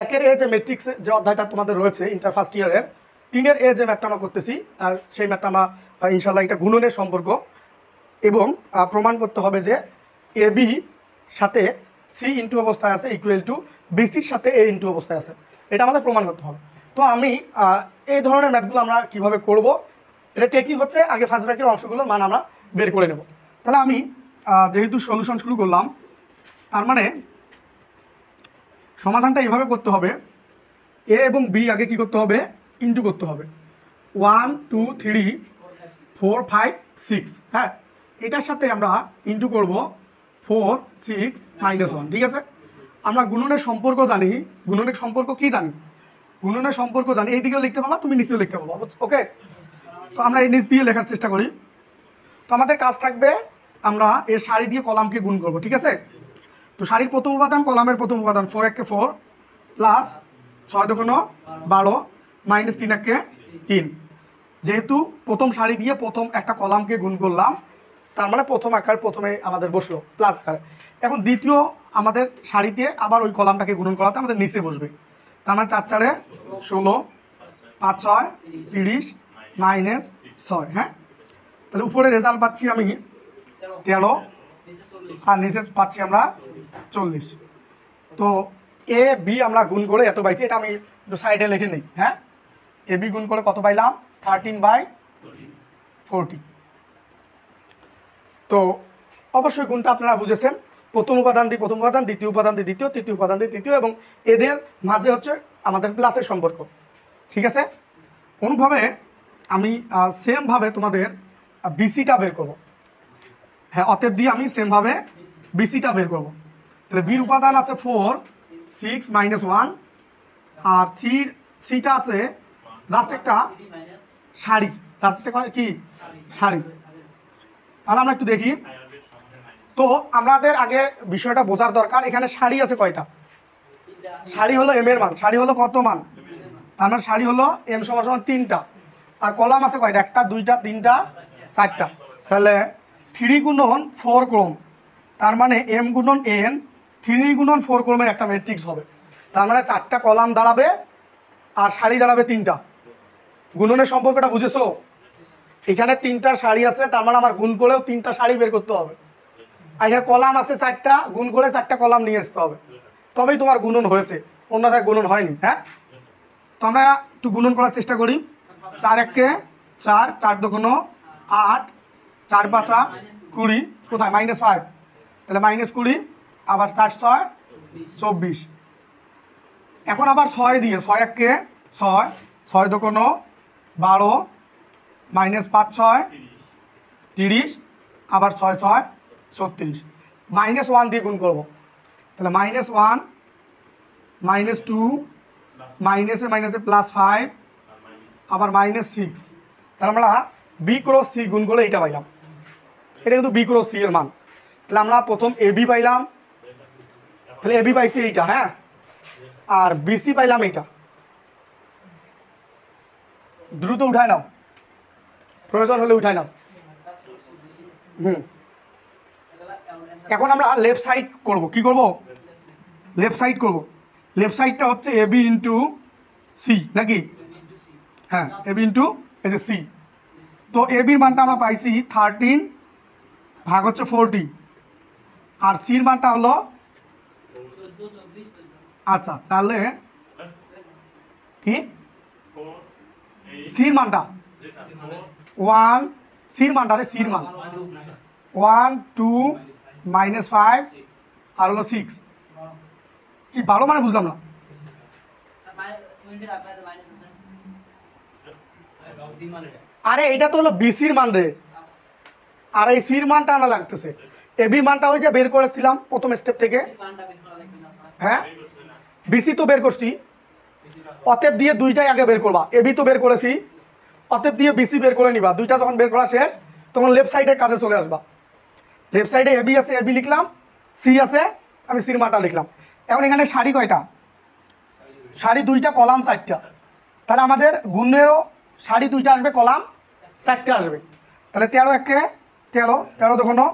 1-এর এ যে ম্যাট্রিক্স যে অধ্যায়টা তোমাদের রয়েছে ইন্টার ফার্স্ট ইয়ারের 3-এর এ যে ম্যাথটা আমরা করতেছি আর সেই ম্যাথটা আমরা ইনশাল্লাহ এটা গুণনের সম্পর্ক এবং প্রমাণ করতে হবে যে এ বি সাথে সি ইন্টু অবস্থায় আছে ইকুয়াল টু বিসির সাথে এ ইন্টু অবস্থায় আছে, এটা আমাদের প্রমাণ করতে হবে। তো আমি এই ধরনের ম্যাথগুলো আমরা কীভাবে করব, এটা টেকনিক হচ্ছে আগে ফার্স্ট ব্র্যাকেটের অংশগুলোর মান আমরা বের করে নেব। তাহলে আমি যেহেতু সলিউশন শুরু করলাম, তার মানে সমাধানটা এইভাবে করতে হবে, এ এবং বি আগে কি করতে হবে, ইন্টু করতে হবে 1 2 3 4 5 6, হ্যাঁ এটার সাথে আমরা ইন্টু করব 4 6 -1, ঠিক আছে। আমরা গুণনের সম্পর্ক জানি, গুণনের সম্পর্ক কি জানি, গুণনের সম্পর্ক জানি, এই দিকেও লিখতে পারবা তুমি নিচেও লিখতে পারবা, ওকে। তো আমরা এই নিচ দিয়ে লেখার চেষ্টা করি। তো আমাদের কাজ থাকবে আমরা এর সারি দিয়ে কলামকে গুণ করব, ঠিক আছে। তো সারির প্রথম উপাদান কলামের প্রথম উপাদান 4 1 4 প্লাস 6 2 12 মাইনাস 3 1 3। যেহেতু প্রথম সারি দিয়ে প্রথম একটা কলামকে গুণ করলাম, তার মানে প্রথম আকার প্রথমে আমাদের বসলো প্লাস আকারে। এখন দ্বিতীয় আমাদের সারিতে আবার ওই কলামটাকে গুণন করাতে আমাদের নিচে বসবে, তার মানে 4 4 16 5 6 30 মাইনাস 6, হ্যাঁ। তাহলে উপরে রেজাল্ট পাচ্ছি আমি 13 আর নিচে পাচ্ছি আমরা 40। তো এ বি আমরা গুণ করে এত পাইছি, এটা আমি একটু সাইডে লিখে নিই, হ্যাঁ। এ বি গুণ করে কত পাইলাম 13/40। তো অবশ্যই গুণটা আপনারা বুঝেছেন, প্রথম উপাদান দিয়ে প্রথম উপাদান, দ্বিতীয় উপাদান দিয়ে দ্বিতীয়, তৃতীয় উপাদান দিয়ে তৃতীয়, এবং এদের মাঝে হচ্ছে আমাদের প্লাসের সম্পর্ক, ঠিক আছে। অনুভাবে আমি সেমভাবে তোমাদের বিসিটা বের করব, হ্যাঁ অতএব দিয়ে আমি সেমভাবে বিসিটা বের করব। তাহলে বির উপাদান আছে 4 6 -1 আর সিটা আছে জাস্ট একটা সারি, জাস্ট একটা কি সারি। তাহলে আমরা একটু দেখি। তো আমাদের আগে বিষয়টা বোঝার দরকার, এখানে সারি আছে কয়টা, সারি হলো এম এর মান, সারি হলো কত মান, তার মানে সারি হলো এম সমান 3টা, আর কলাম আছে কয়টা 1টা 2টা 3টা 4টা। তাহলে 3 গুণন 4 ক্রম, তার মানে এম গুণন এন 3 গুণন 4 ক্রমের একটা ম্যাট্রিক্স হবে, তার মানে 4টা কলাম দাঁড়াবে আর সারি দাঁড়াবে 3টা। গুণনের সম্পর্কটা বুঝেছো, এখানে 3টা সারি আছে, তার মানে আমার গুণ করেও 3টা সারি বের করতে হবে, আর এখানে কলাম আছে 4টা, গুণ করে 4টা কলাম নিয়ে আসতে হবে, তবেই তোমার গুণন হয়েছে, অন্যথায় গুণন হয়নি, হ্যাঁ। তো আমরা একটু গুণন করার চেষ্টা করি। 4 1 4 4 2 8 4 5 20, কোথায় -5, তাহলে -20, আবার 4 6 24। এখন আবার 6 দিয়ে 6 1 6 6 2 12 -5 6 30, আবার 6 6 36, -1 দিয়ে গুণ করব, তাহলে -1 -2 মাইনাসে মাইনাসে +5 আবার -6। তাহলে আমরা বি ক্রস সি গুণ করে এইটা পাইলাম, এটা কিন্তু বি ক্রস সি এর মান। তাহলে আমরা প্রথম এ বি পাইলাম, তাহলে এ বি পাইছি এইটা, হ্যাঁ, আর বিসি পাইলাম এইটা। দ্রুত উঠায় নাও, প্রয়োজন হলে উঠায় নাও। এখন আমরা লেফট সাইড করব, কি করব, লেফট সাইড করব। লেফট সাইডটা হচ্ছে এ বি ইন্টু সি নাকি, হ্যাঁ এ বি ইন্টু এই যে সি। তো এ বির মানটা আমরা পাইছি 13 ভাগ হচ্ছে 40, আর সির মানটা হলো, আচ্ছা তাহলে কি সির মানটা 1, সির মানটা রে সির মান 1 2 -5 আর হলো 6, কি 12 মানে বুঝলাম না, আরে এটা তো হলো বিসির মান রে, আর এই সির মানটা আনা লাগতেছে। এবি মানটা ওই যে বের করেছিলাম প্রথম স্টেপ থেকে, হ্যাঁ বিসি তো বের করছি, অতএব দিয়ে দুইটাই আগে বের করবা, এবি তো বের করেছি, অতএব দিয়ে বিসি বের করে নিবা। দুইটা যখন বের করা শেষ তখন লেফট সাইডের কাছে চলে আসবা। লেফট সাইডে এবি আছে, এবি লিখলাম, সি আছে, আমি সির মানটা লিখলাম। এখন এখানে সারি কয়টা, সারি 2টা, কলাম 4টা, তাহলে আমাদের গুণেরও সারি 2টা আসবে, কলাম 4টা আসবে। তাহলে 13 1 13 13 2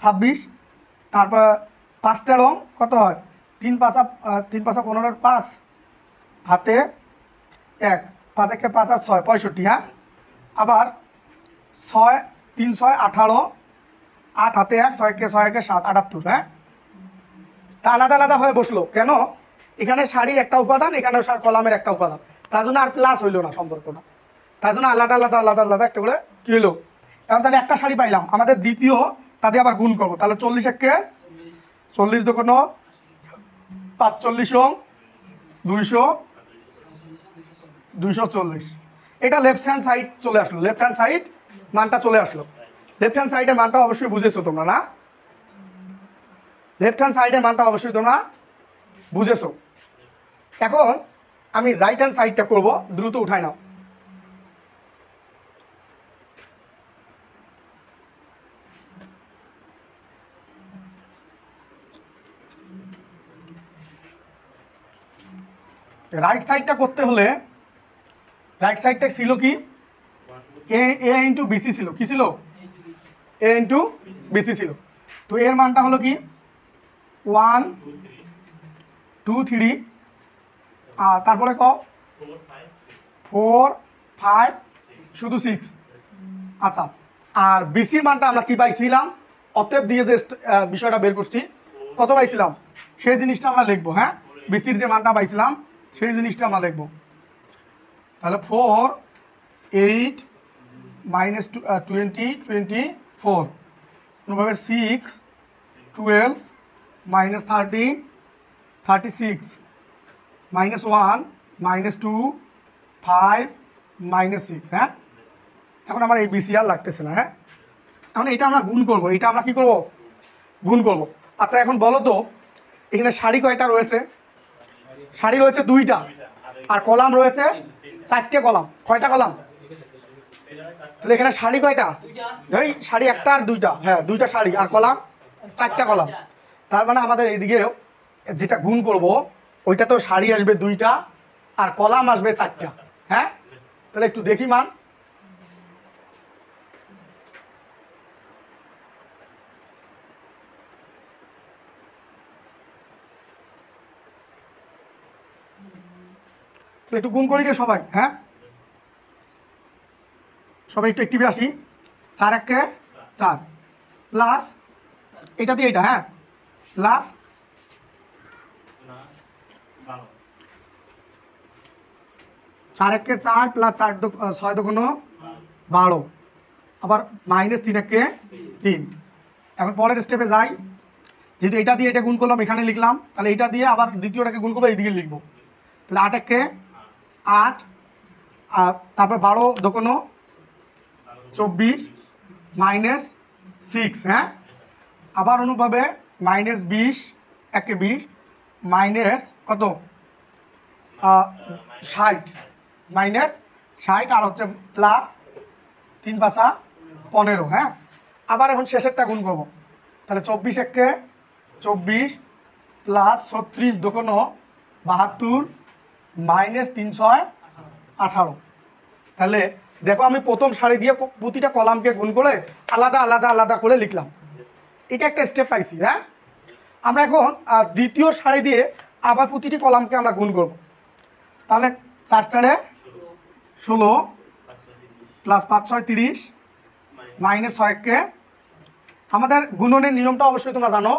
26, তারপর 5 13 কত হয় 3 5 15 5 হাতে 1, 5 একে 5 আর 6 65, হ্যাঁ। আবার 6 3 6 18, 8 হাতে 1, 6 একে 6 একে 7 78, হ্যাঁ। তা আলাদা আলাদাভাবে বসলো কেন? এখানে সারির একটা উপাদান, এখানে কলামের একটা উপাদান, তার জন্য আর প্লাস হইলো না সম্পর্কটা, তার জন্য আলাদা আলাদা আলাদা আলাদা একটা করে কী হলো। এখন তাহলে একটা শাড়ি পাইলাম, আমাদের দ্বিতীয় তাতে আবার গুণ করবো, তাহলে 40 একে 40 দোকানো 45 200 240। এটা লেফট হ্যান্ড সাইড চলে আসলো, লেফট হ্যান্ড সাইড মানটা চলে আসলো। লেফট হ্যান্ড সাইডের মানটা অবশ্যই বুঝেছো তোমরা, না? লেফট হ্যান্ড সাইডের মানটা অবশ্যই তোমরা বুঝেছো। এখন আমি রাইট হ্যান্ড সাইডটা করব, দ্রুত উঠাই নাও। রাইট সাইডটা করতে হলে রাইট সাইডটা ছিল কি, এ ইন্টু বিসি ছিল, কি ছিল? এ ইন্টু বিসি ছিল। তো এর মানটা হলো কি 1 2 3, আর তারপরে 4 5 শুধু 6। আচ্ছা, আর বিসির মানটা আমরা কি পাইছিলাম? অতএব দিয়ে যে বিষয়টা বের করছি, কত পাইছিলাম সেই জিনিসটা আমরা লিখবো, হ্যাঁ। বিসির যে মানটা পাইছিলাম সেই জিনিসটা আমরা লিখবো। তাহলে 4 8 -20 24, অনুভাবে 6 12 -30 36, -1 -2 5 -6, হ্যাঁ। এখন আমার এই বিসি আর লাগতেছে না, হ্যাঁ। এখন এটা আমরা গুণ করবো, এটা আমরা কি করব? গুণ করব। আচ্ছা, এখন বলো তো এখানে সারি কয়টা রয়েছে? সারি রয়েছে 2টা, আর কলাম রয়েছে 4টে কলাম। কয়টা কলাম? তাহলে এখানে সারি কয়টা? এই সারি একটা আর 2টা, হ্যাঁ 2টা সারি, আর কলাম 4টা কলাম। তার মানে আমাদের এইদিকেও যেটা গুণ করব ওইটা তো সারি আসবে 2টা আর কলাম আসবে 4টা, হ্যাঁ। তাহলে একটু দেখি মান। একটু গুণ করি যে সবাই, হ্যাঁ সবাই একটু অ্যাক্টিভে আসি। 4 একে 4 প্লাস এটা দিয়ে এটা, হ্যাঁ, প্লাস 4 একে 4 প্লাস 6 দুগুণ 12, আবার -3 একে 3। এখন পরের স্টেপে যাই, যেহেতু এটা দিয়ে এটা গুণ করলাম এখানে লিখলাম, তাহলে এটা দিয়ে আবার দ্বিতীয়টাকে গুণ করবো এইদিকে লিখবো। তাহলে 8 একে 8, আর তারপর 12 দুগুণ 24 -6, হ্যাঁ। আবার অনুভাবে -20 একে 20 মাইনাস কত 60 -60, আর হচ্ছে প্লাস 3 5 15, হ্যাঁ। আবার এখন শেষেরটা গুণ করবো, তাহলে 24 একে 24 প্লাস 36 দুগুণ 72 -3 6 18। তাহলে দেখো আমি প্রথম সারি দিয়ে প্রতিটা কলামকে গুণ করে আলাদা আলাদা আলাদা করে লিখলাম, এটা একটা স্টেপ পাইছি, হ্যাঁ। আমরা এখন দ্বিতীয় সারি দিয়ে আবার প্রতিটি কলামকে আমরা গুণ করব। তাহলে 4 4 16 প্লাস 5 6 30 -6 একে। আমাদের গুণনের নিয়মটা অবশ্যই তোমরা জানো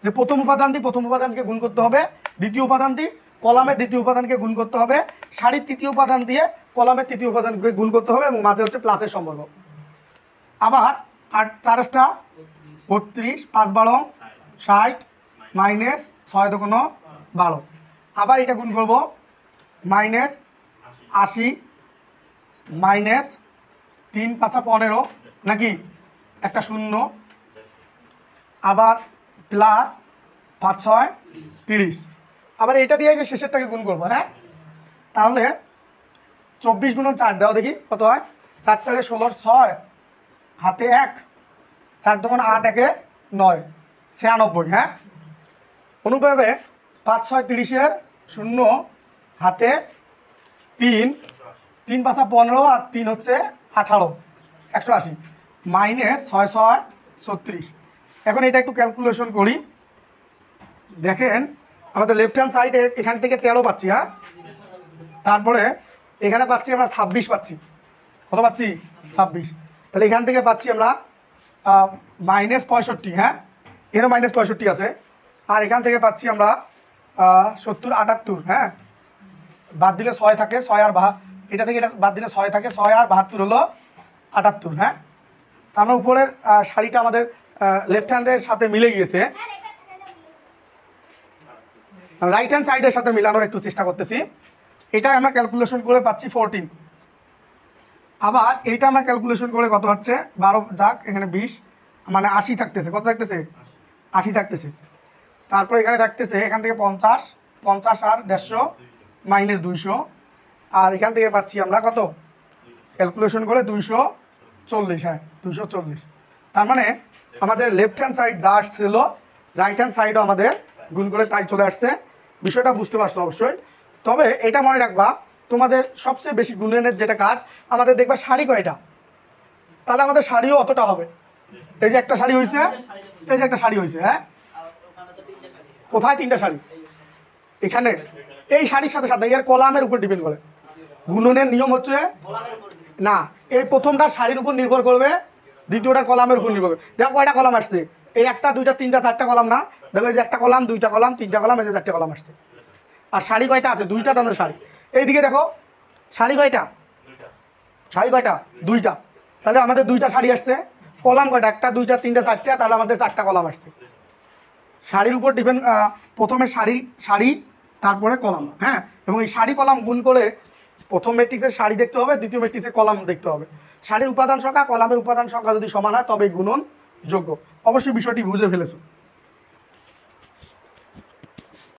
যে প্রথম উপাদান দিয়ে প্রথম উপাদানকে গুণ করতে হবে, দ্বিতীয় উপাদান দিয়ে কলামের দ্বিতীয় উপাদানকে গুণ করতে হবে, সারির তৃতীয় উপাদান দিয়ে কলামের তৃতীয় উপাদানকে গুণ করতে হবে, এবং মাঝে হচ্ছে প্লাসের সম্পর্ক। আবার 8 4 32 5 12 60 -6 দুগুণ 12। আবার এটা গুণ করব -80 -3 5 15, নাকি একটা 0, আবার প্লাস 5 6 30। আবার এটা দিয়ে যে শেষেরটাকে গুণ করবো, হ্যাঁ। তাহলে 24 গুণ 4 দাও দেখি কত হয়। 4 4 16 6 হাতে 1 4 দুগুণ 8 একে 9 96, হ্যাঁ। অনুভাবে 5 6 30 0 হাতে 3 3 5 15, আর 3 হচ্ছে 18 180 -6 6 36। এখন এটা একটু ক্যালকুলেশন করি, দেখেন আমাদের লেফট হ্যান্ড সাইডে এখান থেকে 13 পাচ্ছি, হ্যাঁ তারপরে এখানে পাচ্ছি আমরা 26 পাচ্ছি, কত পাচ্ছি 26। তাহলে এখান থেকে পাচ্ছি আমরা -65, হ্যাঁ এরও -65 আছে। আর এখান থেকে পাচ্ছি আমরা 70 78, হ্যাঁ বাদ দিলে 6 থাকে, 6 আর এটা থেকে এটা বাদ দিলে 6 থাকে, 6 আর 72 হলো 78, হ্যাঁ। আমরা উপরের শাড়িটা আমাদের লেফট হ্যান্ডের সাথে মিলে গিয়েছে, রাইট হ্যান্ড সাইডের সাথে মিলানোর একটু চেষ্টা করতেছি। এটা আমরা ক্যালকুলেশন করে পাচ্ছি 14। আবার এইটা আমরা ক্যালকুলেশন করে কত হচ্ছে 12 যাক এখানে 20 মানে 80 থাকতেছে, কত থাকতেছে 80 থাকতেছে। তারপর এখানে থাকতেছে এখান থেকে 50 50 আর 150 -200। আর এখান থেকে পাচ্ছি আমরা কত ক্যালকুলেশন করে 240, হ্যাঁ 240। তার মানে আমাদের লেফট হ্যান্ড সাইড যা আসছিল রাইট হ্যান্ড সাইডও আমাদের গুণ করে তাই চলে আসছে। বিষয়টা বুঝতে পারছো অবশ্যই। তবে এটা মনে রাখবা, তোমাদের সবচেয়ে বেশি গুণনের যেটা কাজ আমাদের দেখবা শাড়ি কয়টা, তাহলে আমাদের শাড়িও অতটা হবে। এই যে একটা শাড়ি হয়েছে, এই যে একটা শাড়ি হয়েছে, হ্যাঁ কোথায় 3টা শাড়ি, এখানে এই শাড়ির সাথে সাথে এর কলামের উপর ডিপেন্ড করে। গুণনের নিয়ম হচ্ছে না, এই প্রথমটা শাড়ির উপর নির্ভর করবে, দ্বিতীয়টার কলামের উপর নির্ভর করবে। দেখো কয়টা কলাম আসছে, এই 1 2 3 4 4টা কলাম না, দেখো এই যে একটা কলাম 2টা কলাম 3টা কলাম, এই যে 4টা কলাম আসছে। আর শাড়ি কয়টা আছে 2টা, তাদের শাড়ি এইদিকে দেখো শাড়ি কয়টা, শাড়ি কয়টা 2টা, তাহলে আমাদের 2টা শাড়ি আসছে। কলাম কয়টা 1 2 3 4টা, তাহলে আমাদের 4টা কলাম আসছে। শাড়ির উপর ডিপেন্ড, প্রথমে শাড়ি তারপরে কলাম, হ্যাঁ। এবং এই শাড়ি কলাম গুণ করে প্রথম ম্যাট্রিক্সের শাড়ি দেখতে হবে, দ্বিতীয় ম্যাট্রিক্সের কলাম দেখতে হবে। শাড়ির উপাদান সংখ্যা কলামের উপাদান সংখ্যা যদি সমান হয় তবে গুণন যোগ্য। অবশ্যই বিষয়টি বুঝে ফেলেছো।